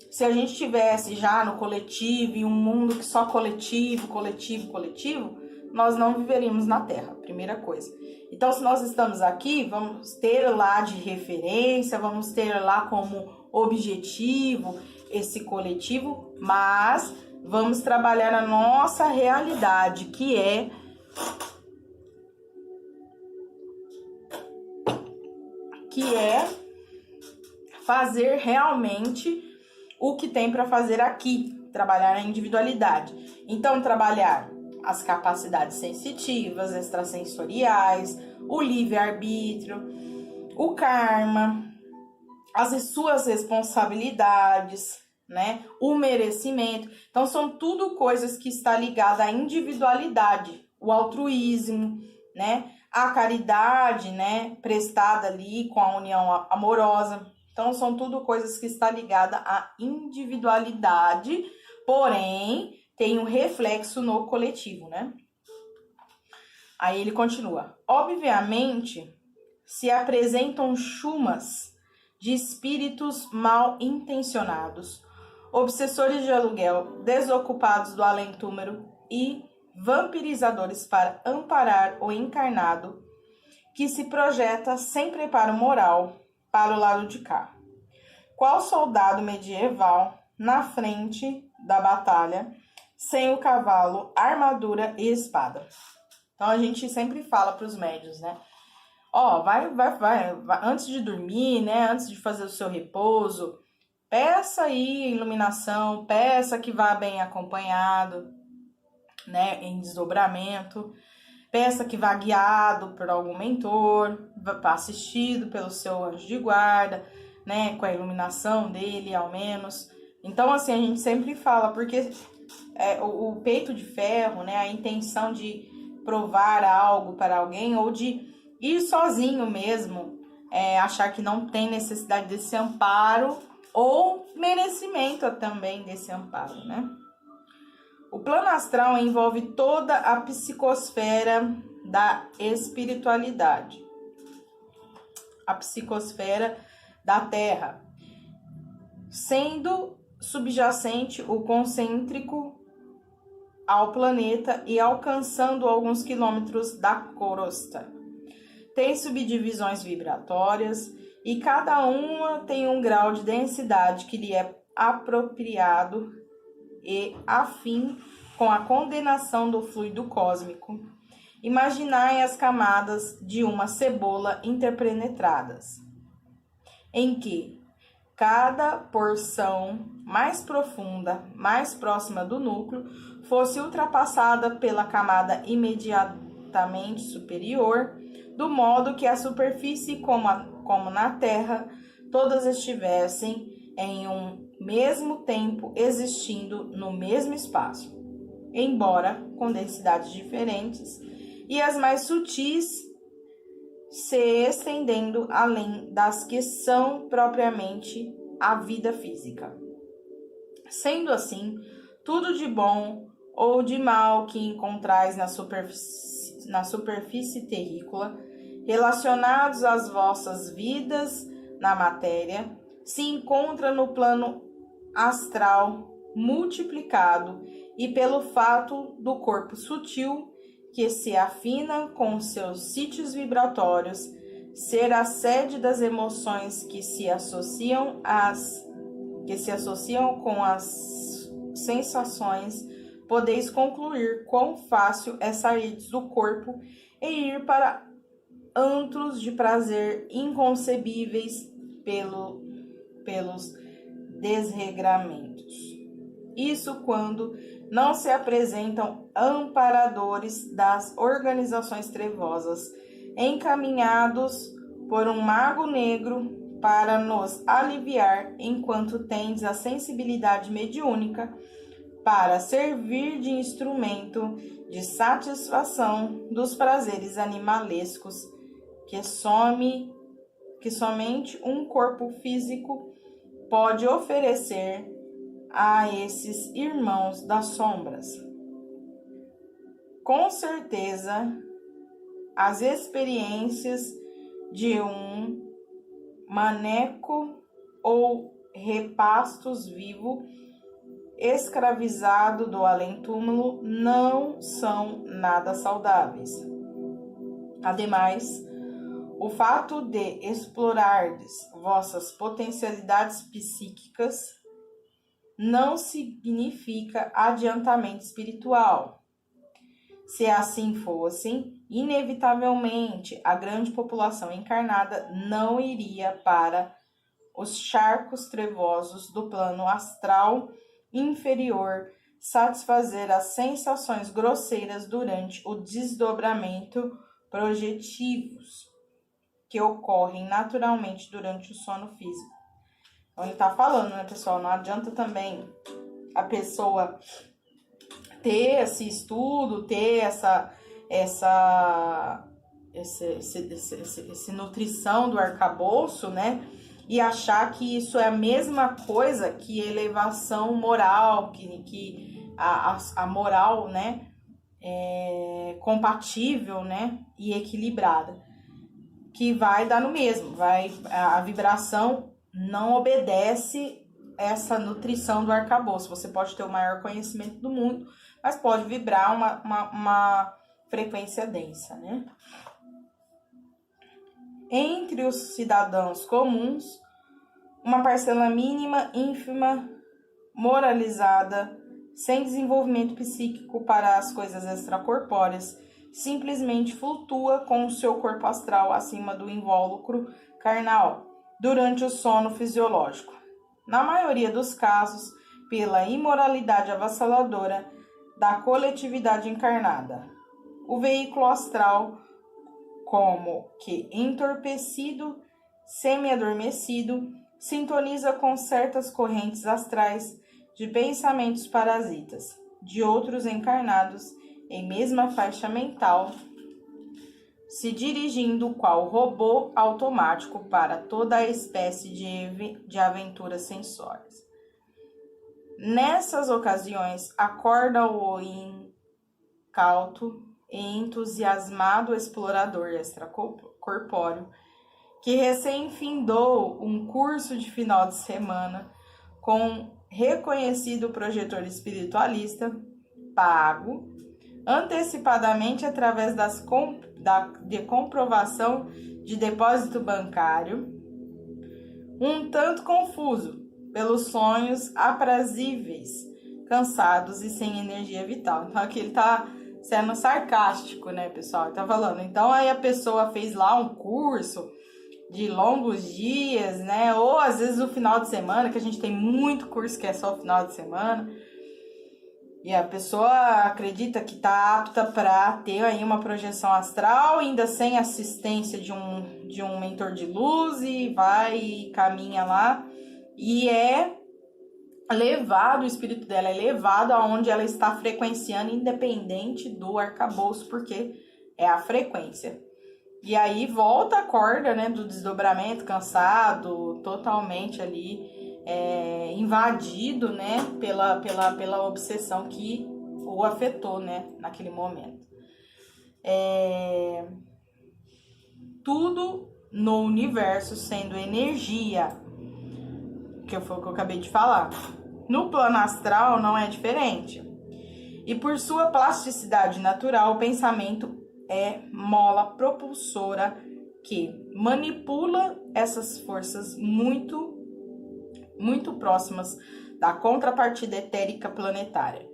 Se a gente estivesse já no coletivo, em um mundo que só coletivo, nós não viveríamos na Terra, primeira coisa. Então, se nós estamos aqui, vamos ter lá de referência, vamos ter lá como objetivo esse coletivo, mas vamos trabalhar a nossa realidade, que é fazer realmente o que tem para fazer aqui, trabalhar a individualidade. Então, trabalhar as capacidades sensitivas, extrasensoriais, o livre-arbítrio, o karma, as suas responsabilidades, né? O merecimento. Então, são tudo coisas que está ligada à individualidade, o altruísmo, né? A caridade, né? Prestada ali com a união amorosa. Então, são tudo coisas que está ligada à individualidade, porém, tem um reflexo no coletivo, né? Aí ele continua. Obviamente, se apresentam chumas de espíritos mal intencionados, obsessores de aluguel, desocupados do além-túmulo e vampirizadores para amparar o encarnado que se projeta sem preparo moral para o lado de cá. Qual soldado medieval na frente da batalha, sem o cavalo, armadura e espada? Então a gente sempre fala para os médiuns, né? Vai, antes de dormir, né? Antes de fazer o seu repouso, peça aí iluminação, peça que vá bem acompanhado, né? Em desdobramento, peça que vá guiado por algum mentor, vá assistido pelo seu anjo de guarda, né? Com a iluminação dele, ao menos. Então, assim, a gente sempre fala, porque o peito de ferro, né? A intenção de provar algo para alguém ou de ir sozinho mesmo, achar que não tem necessidade desse amparo ou merecimento também desse amparo, né? O plano astral envolve toda a psicosfera da espiritualidade, a psicosfera da Terra, sendo subjacente o concêntrico ao planeta e alcançando alguns quilômetros da crosta. Tem subdivisões vibratórias e cada uma tem um grau de densidade que lhe é apropriado e afim com a condensação do fluido cósmico. Imaginai as camadas de uma cebola interpenetradas, em que cada porção mais profunda, mais próxima do núcleo, fosse ultrapassada pela camada imediatamente superior, do modo que a superfície, como na Terra, todas estivessem em um mesmo tempo existindo no mesmo espaço, embora com densidades diferentes, e as mais sutis se estendendo além das que são propriamente a vida física. Sendo assim, tudo de bom ou de mal que encontrais na superfície terrícola, relacionados às vossas vidas na matéria, se encontra no plano astral multiplicado e pelo fato do corpo sutil que se afina com seus sítios vibratórios, ser a sede das emoções que se associam com as sensações, podeis concluir quão fácil é sair do corpo e ir para antros de prazer inconcebíveis pelos desregramentos. Isso quando não se apresentam amparadores das organizações trevosas, encaminhados por um mago negro para nos aliviar, enquanto tendes a sensibilidade mediúnica para servir de instrumento de satisfação dos prazeres animalescos que somente um corpo físico pode oferecer a esses irmãos das sombras. Com certeza, as experiências de um maneco ou repastos vivo escravizado do além-túmulo não são nada saudáveis. Ademais, o fato de explorardes vossas potencialidades psíquicas não significa adiantamento espiritual. Se assim fosse, inevitavelmente a grande população encarnada não iria para os charcos trevosos do plano astral inferior satisfazer as sensações grosseiras durante o desdobramento projetivos que ocorrem naturalmente durante o sono físico. Então ele está falando, né, pessoal? Não adianta também a pessoa ter esse estudo, ter essa nutrição do arcabouço, né? E achar que isso é a mesma coisa que elevação moral, que a moral, né, é compatível, né, e equilibrada, que vai dar no mesmo, a vibração não obedece essa nutrição do arcabouço. Você pode ter o maior conhecimento do mundo, mas pode vibrar uma frequência densa, né? Entre os cidadãos comuns, uma parcela mínima, ínfima, moralizada, sem desenvolvimento psíquico para as coisas extracorpóreas, simplesmente flutua com o seu corpo astral acima do invólucro carnal durante o sono fisiológico. Na maioria dos casos, pela imoralidade avassaladora da coletividade encarnada. O veículo astral, como que entorpecido, semi-adormecido, sintoniza com certas correntes astrais de pensamentos parasitas de outros encarnados em mesma faixa mental, se dirigindo qual robô automático para toda a espécie de aventuras sensórias. Nessas ocasiões, acorda o incauto e entusiasmado explorador extracorpóreo que recém findou um curso de final de semana com reconhecido projetor espiritualista pago antecipadamente através de comprovação de depósito bancário, um tanto confuso pelos sonhos aprazíveis, cansados e sem energia vital. Então aqui ele tá sendo sarcástico, né, pessoal? Ele tá falando, então aí a pessoa fez lá um curso de longos dias, né? Ou às vezes o final de semana, que a gente tem muito curso que é só o final de semana. E a pessoa acredita que está apta para ter aí uma projeção astral, ainda sem assistência de um mentor de luz, e vai e caminha lá. E é levado, o espírito dela é levado aonde ela está frequenciando, independente do arcabouço, porque é a frequência. E aí volta a corda, né, do desdobramento, cansado, totalmente ali invadido, né, pela obsessão que o afetou, né, naquele momento. Tudo no universo sendo energia, que foi o que eu acabei de falar. No plano astral não é diferente. E por sua plasticidade natural, o pensamento é mola propulsora que manipula essas forças muito próximas da contrapartida etérica planetária.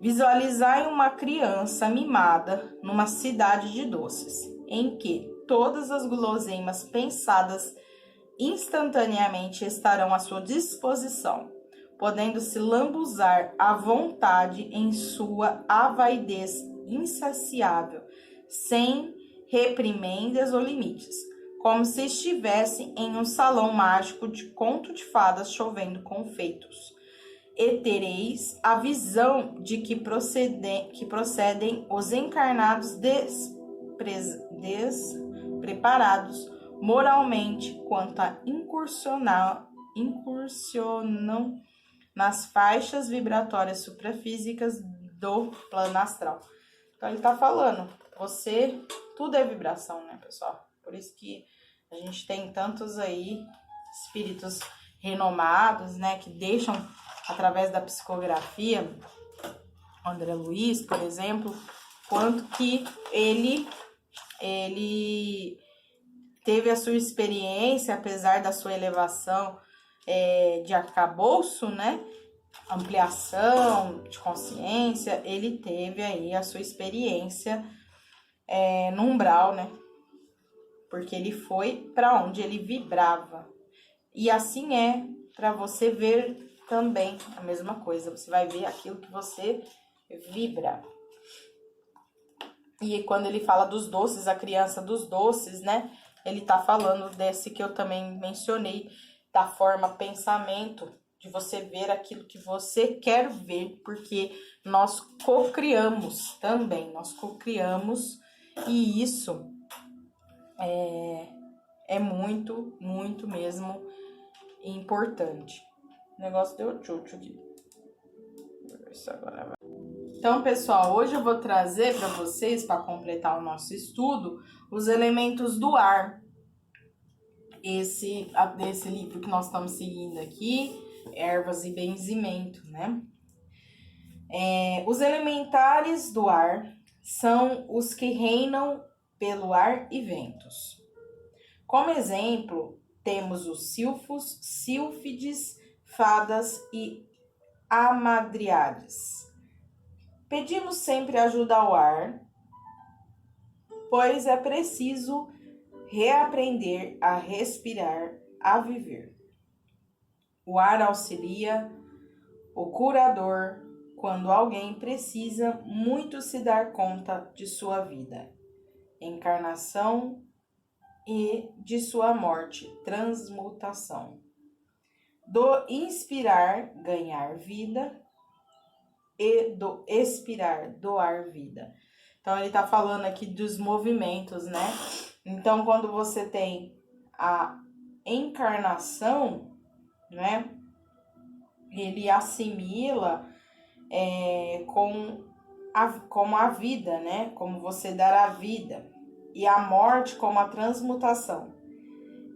Visualizar uma criança mimada numa cidade de doces, em que todas as guloseimas pensadas instantaneamente estarão à sua disposição, podendo se lambuzar à vontade em sua avidez insaciável, sem reprimendas ou limites, como se estivesse em um salão mágico de conto de fadas chovendo confeitos. E tereis a visão de que procedem os encarnados despreparados moralmente quanto a incursionam nas faixas vibratórias suprafísicas do plano astral. Então ele tá falando, tudo é vibração, né, pessoal? Por isso que a gente tem tantos aí espíritos renomados, né, que deixam através da psicografia, André Luiz, por exemplo, quanto que ele teve a sua experiência, apesar da sua elevação de arcabouço, né, ampliação de consciência, ele teve aí a sua experiência no umbral, né, porque ele foi para onde ele vibrava. E assim é para você ver também a mesma coisa. Você vai ver aquilo que você vibra. E quando ele fala dos doces, a criança dos doces, né? Ele tá falando desse que eu também mencionei, da forma pensamento, de você ver aquilo que você quer ver, porque nós cocriamos também, e isso é muito, muito mesmo importante. O negócio deu tchutchu aqui. Isso agora vai. Então, pessoal, hoje eu vou trazer para vocês, para completar o nosso estudo, os elementos do ar. Desse livro que nós estamos seguindo aqui, Ervas e Benzimento, né? Os elementares do ar são os que reinam pelo ar e ventos. Como exemplo, temos os silfos, sílfides, fadas e amadriades. Pedimos sempre ajuda ao ar, pois é preciso reaprender a respirar, a viver. O ar auxilia o curador quando alguém precisa muito se dar conta de sua vida, encarnação e de sua morte, transmutação. Do inspirar, ganhar vida, e do expirar, doar vida. Então, ele está falando aqui dos movimentos, né? Então, quando você tem a encarnação, né? Ele assimila como a vida, né? Como você dar a vida. E a morte como a transmutação.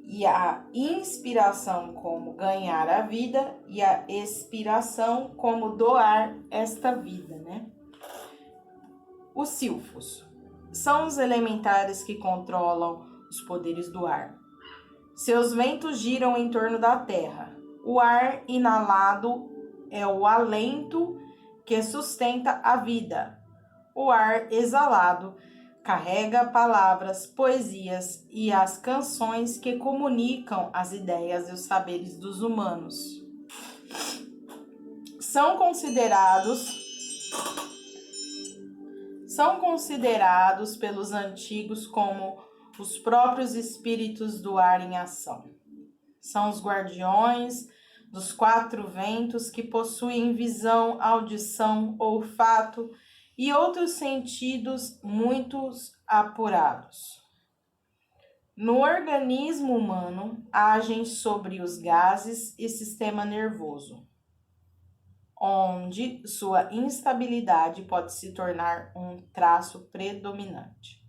E a inspiração como ganhar a vida e a expiração como doar esta vida, né? Os silfos são os elementares que controlam os poderes do ar. Seus ventos giram em torno da terra. O ar inalado é o alento que sustenta a vida. O ar exalado carrega palavras, poesias e as canções que comunicam as ideias e os saberes dos humanos. São considerados pelos antigos como os próprios espíritos do ar em ação. São os guardiões dos quatro ventos que possuem visão, audição, olfato e outros sentidos muito apurados. No organismo humano, agem sobre os gases e sistema nervoso, onde sua instabilidade pode se tornar um traço predominante.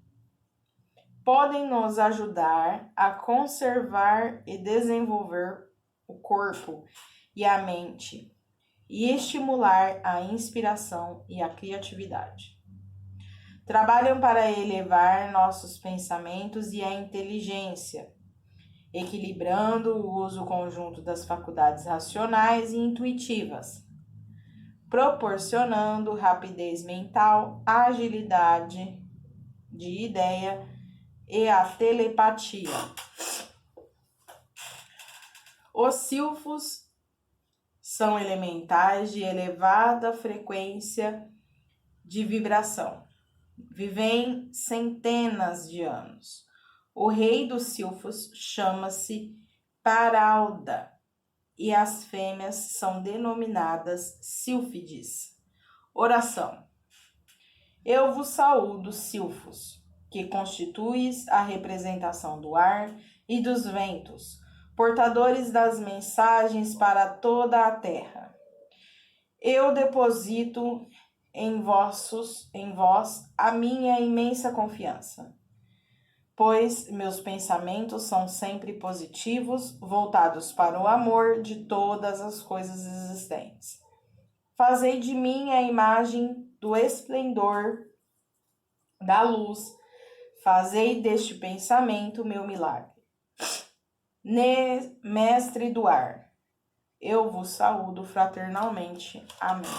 Podem nos ajudar a conservar e desenvolver o corpo e a mente, e estimular a inspiração e a criatividade. Trabalham para elevar nossos pensamentos e a inteligência, equilibrando o uso conjunto das faculdades racionais e intuitivas, proporcionando rapidez mental, agilidade de ideia e a telepatia. Os silfos são elementais de elevada frequência de vibração. Vivem centenas de anos. O rei dos silfos chama-se Paralda e as fêmeas são denominadas sílfides. Oração. Eu vos saúdo, silfos, que constituis a representação do ar e dos ventos, portadores das mensagens para toda a terra. Eu deposito em vós a minha imensa confiança, pois meus pensamentos são sempre positivos, voltados para o amor de todas as coisas existentes. Fazei de mim a imagem do esplendor da luz, fazei deste pensamento meu milagre. Mestre do ar, eu vos saúdo fraternalmente. Amém.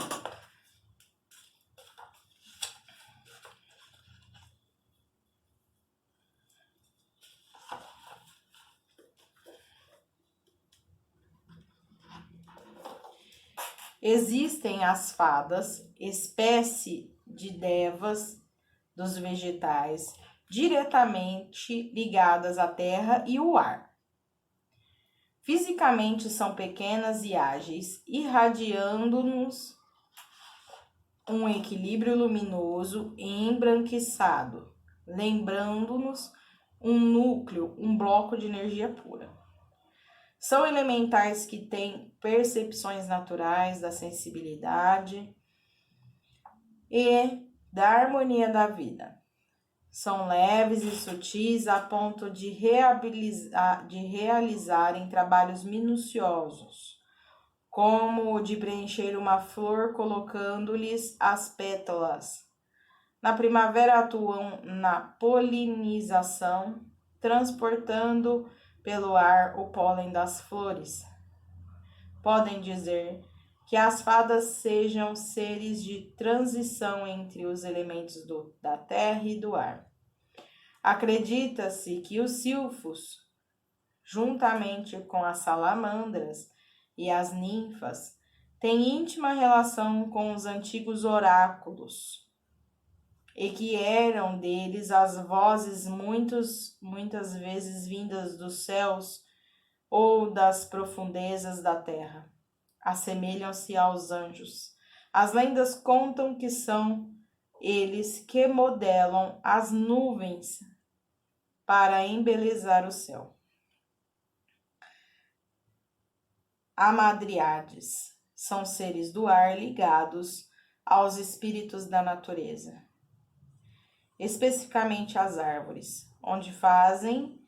Existem as fadas, espécie de devas dos vegetais, diretamente ligadas à terra e o ar. Fisicamente são pequenas e ágeis, irradiando-nos um equilíbrio luminoso e embranquiçado, lembrando-nos um núcleo, um bloco de energia pura. São elementais que têm percepções naturais da sensibilidade e da harmonia da vida. São leves e sutis a ponto de realizarem trabalhos minuciosos, como o de preencher uma flor colocando-lhes as pétalas. Na primavera atuam na polinização, transportando pelo ar o pólen das flores. Podem dizer que as fadas sejam seres de transição entre os elementos da terra e do ar. Acredita-se que os silfos, juntamente com as salamandras e as ninfas, têm íntima relação com os antigos oráculos e que eram deles as vozes muitas vezes vindas dos céus ou das profundezas da terra. Assemelham-se aos anjos. As lendas contam que são eles que modelam as nuvens para embelezar o céu. Hamadríades são seres do ar ligados aos espíritos da natureza, especificamente às árvores, onde fazem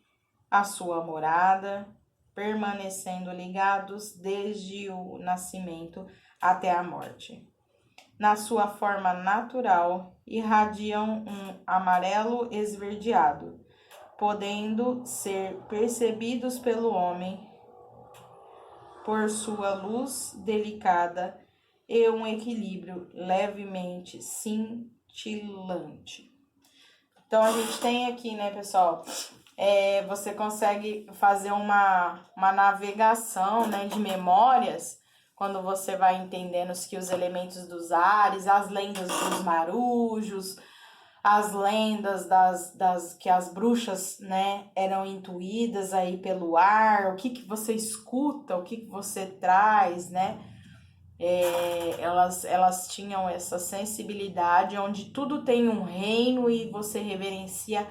a sua morada, permanecendo ligados desde o nascimento até a morte. Na sua forma natural, irradiam um amarelo esverdeado, podendo ser percebidos pelo homem por sua luz delicada e um equilíbrio levemente cintilante. Então, a gente tem aqui, né, pessoal, você consegue fazer uma navegação, né, de memórias, quando você vai entendendo os elementos dos ares, as lendas dos marujos, as lendas que as bruxas, né, eram intuídas aí pelo ar, o que você escuta, o que você traz, né? Elas tinham essa sensibilidade onde tudo tem um reino e você reverencia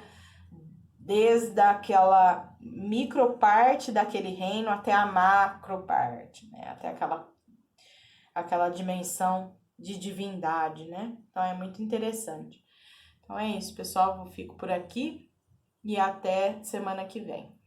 desde aquela microparte daquele reino até a macroparte, né? Até aquela dimensão de divindade, né? Então é muito interessante. Então é isso, pessoal. Eu fico por aqui e até semana que vem.